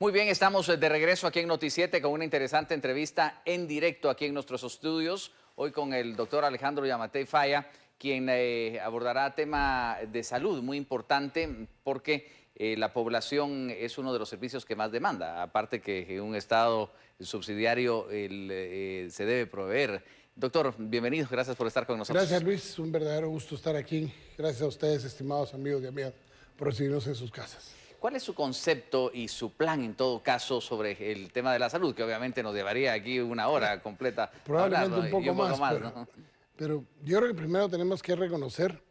Muy bien, estamos de regreso aquí en Noti7 con una interesante entrevista en directo aquí en nuestros estudios. Hoy con el doctor Alejandro Yamatei Falla, quien abordará tema de salud muy importante porque la población es uno de los servicios que más demanda. Aparte que en un estado subsidiario se debe proveer. Doctor, bienvenido, gracias por estar con nosotros. Gracias, Luis, un verdadero gusto estar aquí. Gracias a ustedes, estimados amigos y amigas, por recibirnos en sus casas. ¿Cuál es su concepto y su plan, en todo caso, sobre el tema de la salud? Que obviamente nos llevaría aquí una hora completa. Probablemente hablando, un poco más, ¿no? pero yo creo que primero tenemos que reconocer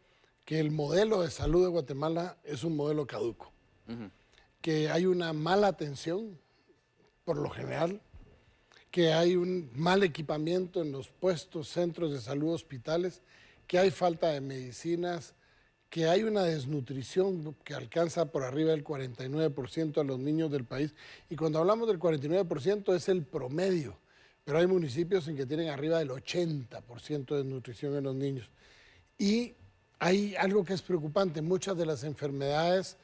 que el modelo de salud de Guatemala es un modelo caduco. Que hay una mala atención, por lo general, que hay un mal equipamiento en los puestos, centros de salud, hospitales, que hay falta de medicinas, que hay una desnutrición que alcanza por arriba del 49% a los niños del país. Y cuando hablamos del 49% es el promedio, pero hay municipios en que tienen arriba del 80% de desnutrición en los niños. Y hay algo que es preocupante, muchas de las enfermedades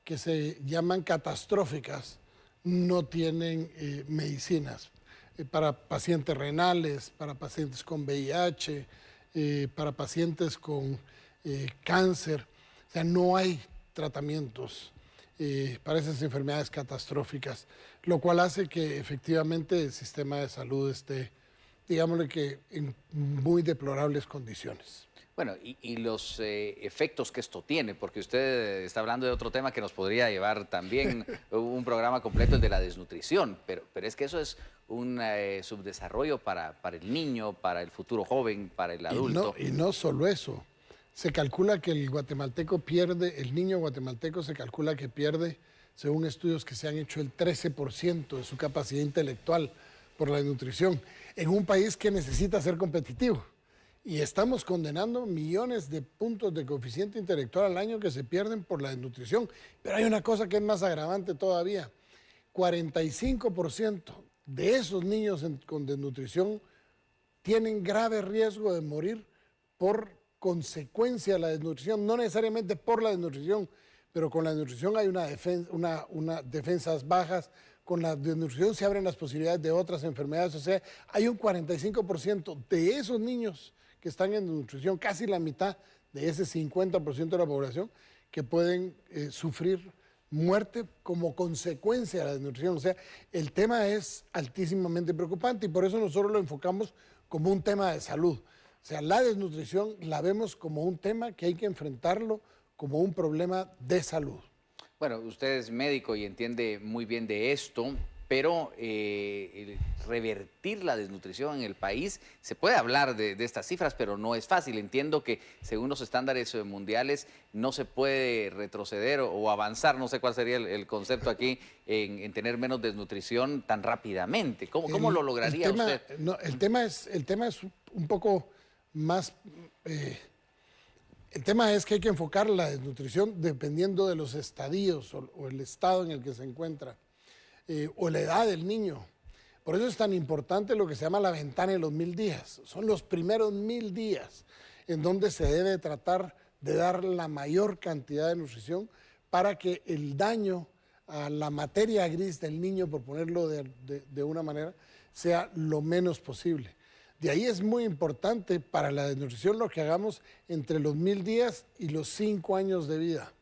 que se llaman catastróficas no tienen medicinas para pacientes renales, para pacientes con VIH, para pacientes con cáncer. O sea, no hay tratamientos para esas enfermedades catastróficas, lo cual hace que efectivamente el sistema de salud esté, digámosle que, en muy deplorables condiciones. Bueno, y los efectos que esto tiene, porque usted está hablando de otro tema que nos podría llevar también un programa completo, el de la desnutrición, pero es que eso es un subdesarrollo para el niño, para el futuro joven, para el adulto. Y no solo eso, se calcula que el guatemalteco pierde, el niño guatemalteco se calcula que pierde, según estudios que se han hecho, el 13% de su capacidad intelectual por la desnutrición, en un país que necesita ser competitivo. Y estamos condenando millones de puntos de coeficiente intelectual al año que se pierden por la desnutrición. Pero hay una cosa que es más agravante todavía. 45% de esos niños con desnutrición tienen grave riesgo de morir por consecuencia de la desnutrición. No necesariamente por la desnutrición, pero con la desnutrición hay una defensas bajas. Con la desnutrición se abren las posibilidades de otras enfermedades. O sea, hay un 45% de esos niños que están en desnutrición, casi la mitad de ese 50% de la población, que pueden sufrir muerte como consecuencia de la desnutrición. O sea, el tema es altísimamente preocupante y por eso nosotros lo enfocamos como un tema de salud. O sea, la desnutrición la vemos como un tema que hay que enfrentarlo como un problema de salud. Bueno, usted es médico y entiende muy bien de esto, pero revertir la desnutrición en el país, se puede hablar de estas cifras, pero no es fácil. Entiendo que según los estándares mundiales no se puede retroceder o avanzar, no sé cuál sería el concepto aquí, en tener menos desnutrición tan rápidamente. ¿Cómo lo lograría usted? No, el tema es un poco más... el tema es que hay que enfocar la desnutrición dependiendo de los estadios o el estado en el que se encuentra. O la edad del niño. Por eso es tan importante lo que se llama la ventana de los 1000 días. Son los primeros 1000 días en donde se debe tratar de dar la mayor cantidad de nutrición para que el daño a la materia gris del niño, por ponerlo de una manera, sea lo menos posible. De ahí es muy importante para la desnutrición lo que hagamos entre los 1000 días y los 5 años de vida.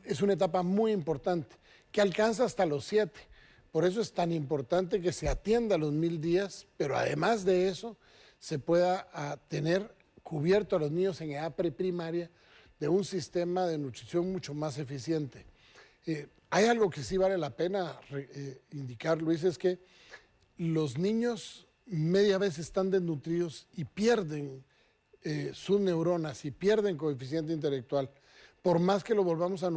Es una etapa muy importante, que alcanza hasta los 7. Por eso es tan importante que se atienda a los 1000 días, pero además de eso, se pueda tener cubierto a los niños en edad preprimaria de un sistema de nutrición mucho más eficiente. Hay algo que sí vale la pena indicar, Luis, es que los niños media vez están desnutridos y pierden sus neuronas y pierden coeficiente intelectual. Por más que lo volvamos a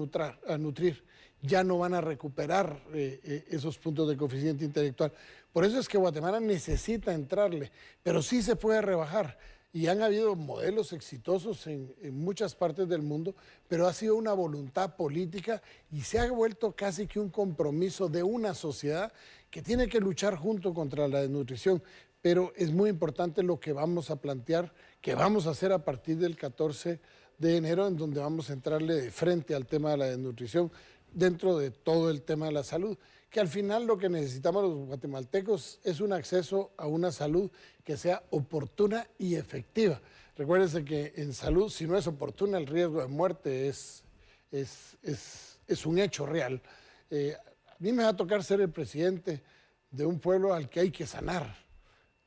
nutrir, ya no van a recuperar esos puntos de coeficiente intelectual. Por eso es que Guatemala necesita entrarle, pero sí se puede rebajar. Y han habido modelos exitosos en muchas partes del mundo, pero ha sido una voluntad política y se ha vuelto casi que un compromiso de una sociedad que tiene que luchar junto contra la desnutrición. Pero es muy importante lo que vamos a plantear, que vamos a hacer a partir del 14 de enero, en donde vamos a entrarle de frente al tema de la desnutrición dentro de todo el tema de la salud, que al final lo que necesitamos los guatemaltecos es un acceso a una salud que sea oportuna y efectiva. Recuérdense que en salud, si no es oportuna, el riesgo de muerte es un hecho real. A mí me va a tocar ser el presidente de un pueblo al que hay que sanar,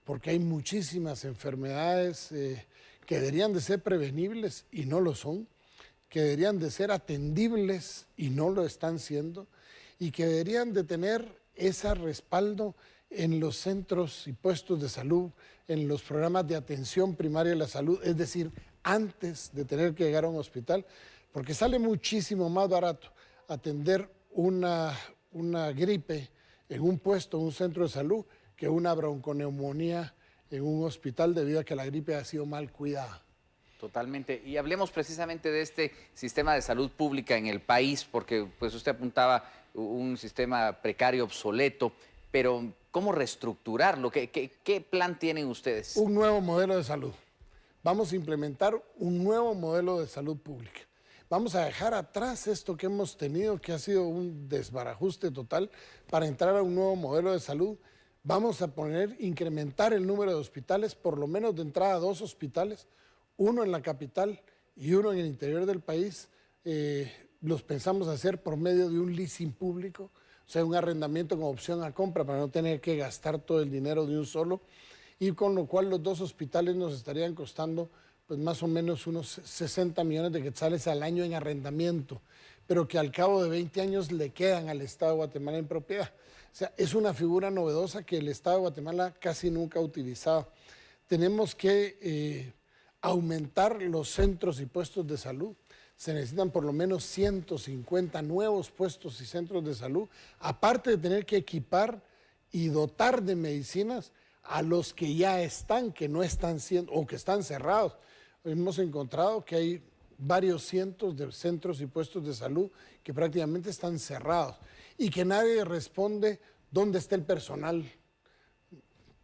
porque hay muchísimas enfermedades que deberían de ser prevenibles y no lo son, que deberían de ser atendibles y no lo están siendo, y que deberían de tener ese respaldo en los centros y puestos de salud, en los programas de atención primaria de la salud, es decir, antes de tener que llegar a un hospital, porque sale muchísimo más barato atender una gripe en un puesto, en un centro de salud, que una bronconeumonía en un hospital debido a que la gripe ha sido mal cuidada. Totalmente. Y hablemos precisamente de este sistema de salud pública en el país, porque pues usted apuntaba un sistema precario, obsoleto, pero ¿cómo reestructurarlo? ¿Qué plan tienen ustedes? Un nuevo modelo de salud. Vamos a implementar un nuevo modelo de salud pública. Vamos a dejar atrás esto que hemos tenido, que ha sido un desbarajuste total, para entrar a un nuevo modelo de salud. Vamos a incrementar el número de hospitales, por lo menos de entrada 2 hospitales, uno en la capital y uno en el interior del país. Los pensamos hacer por medio de un leasing público, o sea, un arrendamiento con opción a compra para no tener que gastar todo el dinero de un solo, y con lo cual los 2 hospitales nos estarían costando pues más o menos unos 60 millones de quetzales al año en arrendamiento, pero que al cabo de 20 años le quedan al Estado de Guatemala en propiedad. O sea, es una figura novedosa que el Estado de Guatemala casi nunca ha utilizado. Tenemos que aumentar los centros y puestos de salud. Se necesitan por lo menos 150 nuevos puestos y centros de salud, aparte de tener que equipar y dotar de medicinas a los que ya están, que no están siendo, o que están cerrados. Hemos encontrado que hay varios cientos de centros y puestos de salud que prácticamente están cerrados y que nadie responde dónde está el personal,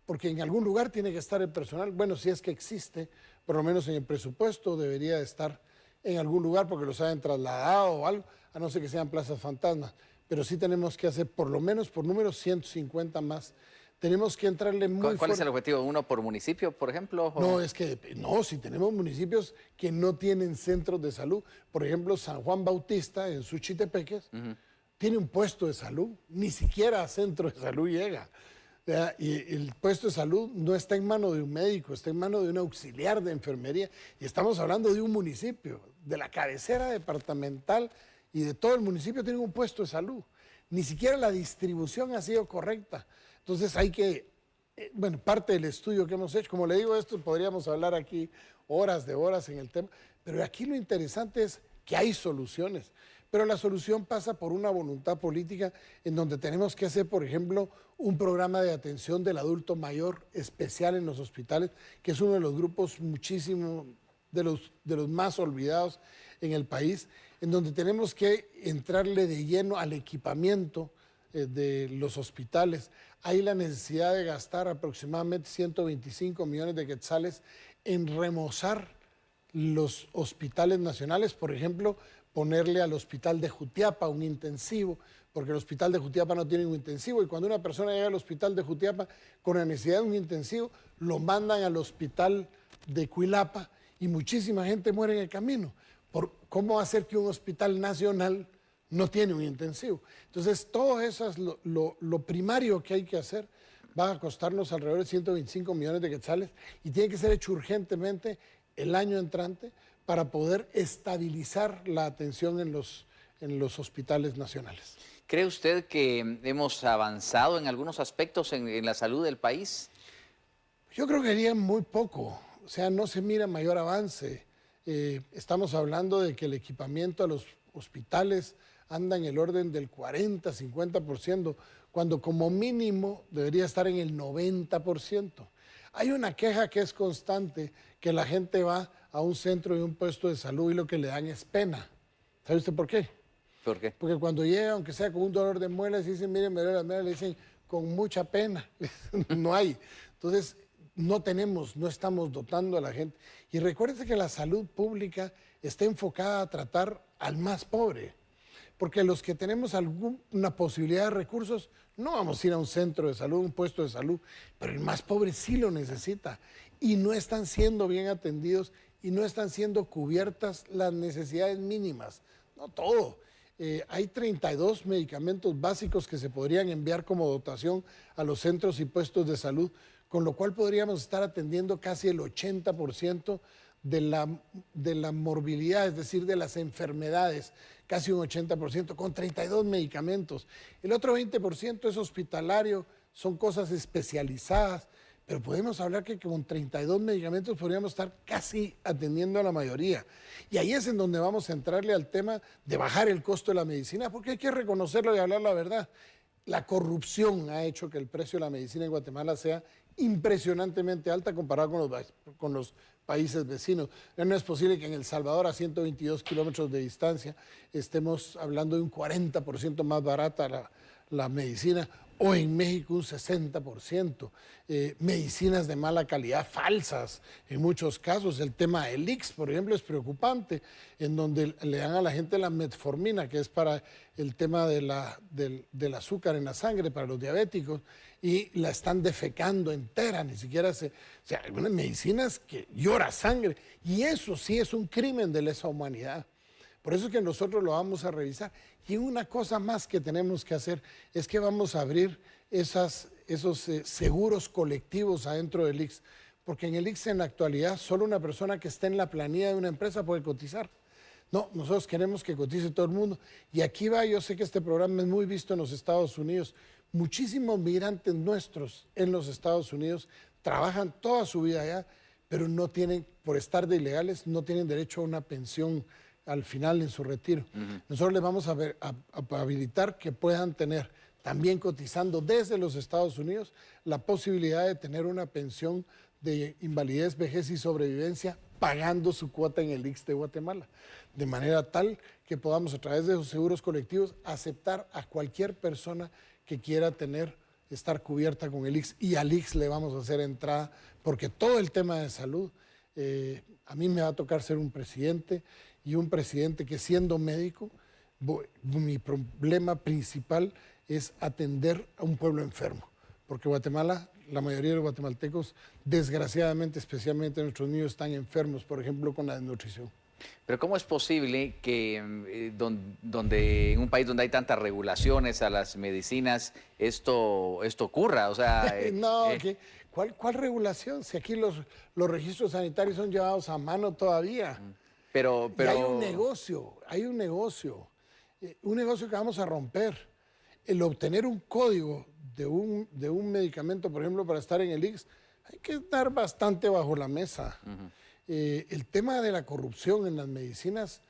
porque en algún lugar tiene que estar el personal. Bueno, si es que existe, por lo menos en el presupuesto debería de estar en algún lugar porque los hayan trasladado o algo, a no ser que sean plazas fantasmas, pero sí tenemos que hacer por lo menos por número 150 más. Tenemos que entrarle muy fuerte. ¿Cuál es el objetivo? ¿Uno por municipio, por ejemplo? No, no, si tenemos municipios que no tienen centros de salud, por ejemplo, San Juan Bautista en Suchitepeques, tiene un puesto de salud, ni siquiera a centro de salud llega. Y el puesto de salud no está en mano de un médico, está en mano de un auxiliar de enfermería, y estamos hablando de un municipio, de la cabecera departamental y de todo el municipio tienen un puesto de salud. Ni siquiera la distribución ha sido correcta. Entonces hay que, bueno, parte del estudio que hemos hecho, como le digo, esto podríamos hablar aquí horas de horas en el tema, pero aquí lo interesante es que hay soluciones, pero la solución pasa por una voluntad política en donde tenemos que hacer, por ejemplo, un programa de atención del adulto mayor especial en los hospitales, que es uno de los grupos muchísimo, de los más olvidados en el país, en donde tenemos que entrarle de lleno al equipamiento de los hospitales. Hay la necesidad de gastar aproximadamente 125 millones de quetzales en remozar los hospitales nacionales, por ejemplo, ponerle al hospital de Jutiapa un intensivo, porque el hospital de Jutiapa no tiene un intensivo, y cuando una persona llega al hospital de Jutiapa con la necesidad de un intensivo, lo mandan al hospital de Cuilapa y muchísima gente muere en el camino. ¿Cómo hacer que un hospital nacional no tiene un intensivo? Entonces, todo eso es lo primario que hay que hacer. Va a costarnos alrededor de 125 millones de quetzales y tiene que ser hecho urgentemente el año entrante para poder estabilizar la atención en los hospitales nacionales. ¿Cree usted que hemos avanzado en algunos aspectos en la salud del país? Yo creo que haría muy poco, o sea, no se mira mayor avance. Estamos hablando de que el equipamiento a los hospitales anda en el orden del 40, 50%, cuando como mínimo debería estar en el 90%. Hay una queja que es constante, que la gente va a un centro y un puesto de salud y lo que le dan es pena. ¿Sabe usted por qué? ¿Por qué? Porque cuando llega, aunque sea con un dolor de muelas, y dicen, miren, me duele las muelas, le dicen, con mucha pena. No hay. Entonces, no estamos dotando a la gente. Y recuérdense que la salud pública está enfocada a tratar al más pobre. porque los que tenemos alguna posibilidad de recursos, no vamos a ir a un centro de salud, un puesto de salud, pero el más pobre sí lo necesita y no están siendo bien atendidos y no están siendo cubiertas las necesidades mínimas, no todo. Hay 32 medicamentos básicos que se podrían enviar como dotación a los centros y puestos de salud, con lo cual podríamos estar atendiendo casi el 80% de la morbilidad, es decir, de las enfermedades, casi un 80%, con 32 medicamentos. El otro 20% es hospitalario, son cosas especializadas, pero podemos hablar que con 32 medicamentos podríamos estar casi atendiendo a la mayoría. Y ahí es en donde vamos a entrarle al tema de bajar el costo de la medicina, porque hay que reconocerlo y hablar la verdad. La corrupción ha hecho que el precio de la medicina en Guatemala sea impresionantemente alta comparado con los países vecinos. No es posible que en El Salvador, a 122 kilómetros de distancia, estemos hablando de un 40% más barata la medicina, o en México un 60%. Medicinas de mala calidad, falsas en muchos casos. El tema del IX, por ejemplo, es preocupante, en donde le dan a la gente la metformina, que es para el tema del azúcar en la sangre, para los diabéticos, y la están defecando entera, ni siquiera o sea, algunas medicinas que llora sangre, y eso sí es un crimen de lesa humanidad. Por eso es que nosotros lo vamos a revisar. Y una cosa más que tenemos que hacer es que vamos a abrir esos seguros colectivos adentro del IX, porque en el IX en la actualidad solo una persona que esté en la planilla de una empresa puede cotizar. No, nosotros queremos que cotice todo el mundo. Y aquí va, yo sé que este programa es muy visto en los Estados Unidos. Muchísimos migrantes nuestros en los Estados Unidos trabajan toda su vida allá, pero no tienen, por estar de ilegales, no tienen derecho a una pensión al final en su retiro. Nosotros les vamos a habilitar que puedan tener, también cotizando desde los Estados Unidos, la posibilidad de tener una pensión de invalidez, vejez y sobrevivencia pagando su cuota en el IX de Guatemala. De manera tal que podamos, a través de esos seguros colectivos, aceptar a cualquier persona que quiera estar cubierta con el IX. Y al IX le vamos a hacer entrada, porque todo el tema de salud, a mí me va a tocar ser un presidente, y un presidente que, siendo médico, mi problema principal es atender a un pueblo enfermo, porque Guatemala, la mayoría de los guatemaltecos, desgraciadamente, especialmente nuestros niños, están enfermos, por ejemplo, con la desnutrición. Pero ¿cómo es posible que en un país donde hay tantas regulaciones a las medicinas, esto ocurra? O sea, ¿cuál regulación? Si aquí los registros sanitarios son llevados a mano todavía. Pero Y hay un negocio que vamos a romper. El obtener un código de un medicamento, por ejemplo, para estar en el IX, hay que estar bastante bajo la mesa. El tema de la corrupción en las medicinas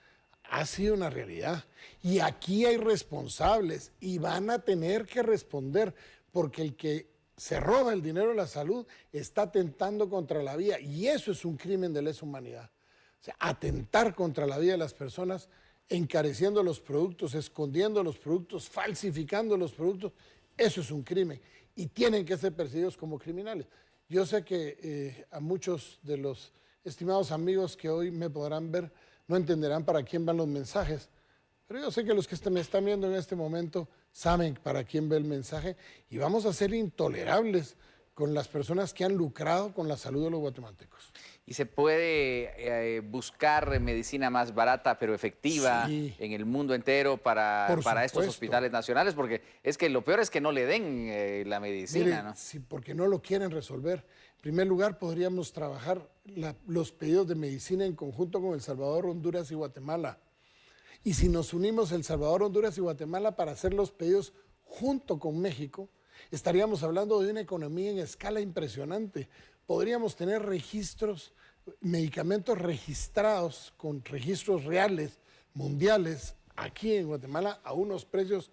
ha sido una realidad. Y aquí hay responsables y van a tener que responder, porque el que se roba el dinero de la salud está atentando contra la vida, y eso es un crimen de lesa humanidad. O sea, atentar contra la vida de las personas, encareciendo los productos, escondiendo los productos, falsificando los productos, eso es un crimen y tienen que ser perseguidos como criminales. Yo sé que a muchos de los estimados amigos que hoy me podrán ver no entenderán para quién van los mensajes, pero yo sé que los que me están viendo en este momento saben para quién va el mensaje, y vamos a ser intolerables con las personas que han lucrado con la salud de los guatemaltecos. ¿Y se puede buscar medicina más barata pero efectiva en el mundo entero para estos hospitales nacionales? Porque es que lo peor es que no le den la medicina, Mire, ¿no? Sí, porque no lo quieren resolver. En primer lugar, podríamos trabajar los pedidos de medicina en conjunto con El Salvador, Honduras y Guatemala. Y si nos unimos El Salvador, Honduras y Guatemala para hacer los pedidos junto con México, estaríamos hablando de una economía en escala impresionante. Podríamos tener medicamentos registrados con registros reales, mundiales, aquí en Guatemala a unos precios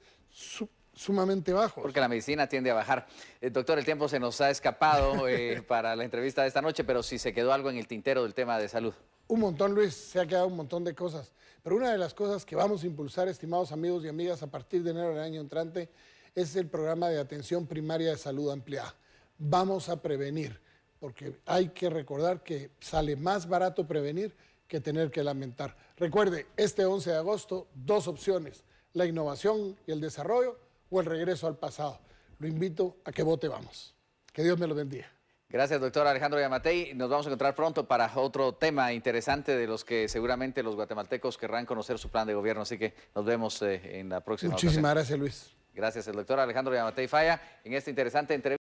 sumamente bajos. Porque la medicina tiende a bajar. Doctor, el tiempo se nos ha escapado para la entrevista de esta noche, pero si se quedó algo en el tintero del tema de salud. Un montón, Luis, se ha quedado un montón de cosas. Pero una de las cosas que vamos a impulsar, estimados amigos y amigas, a partir de enero del año entrante, es el programa de atención primaria de salud ampliada. Vamos a prevenir, porque hay que recordar que sale más barato prevenir que tener que lamentar. Recuerde, este 11 de agosto, 2 opciones. la innovación y el desarrollo o el regreso al pasado. Lo invito a que vote vamos. Que Dios me lo bendiga. Gracias, doctor Alejandro Yamatei. Nos vamos a encontrar pronto para otro tema interesante de los que seguramente los guatemaltecos querrán conocer su plan de gobierno. Así que nos vemos en la próxima ocasión. Muchísimas gracias, Luis. Gracias, el doctor Alejandro Yamatei Falla, en esta interesante entrevista.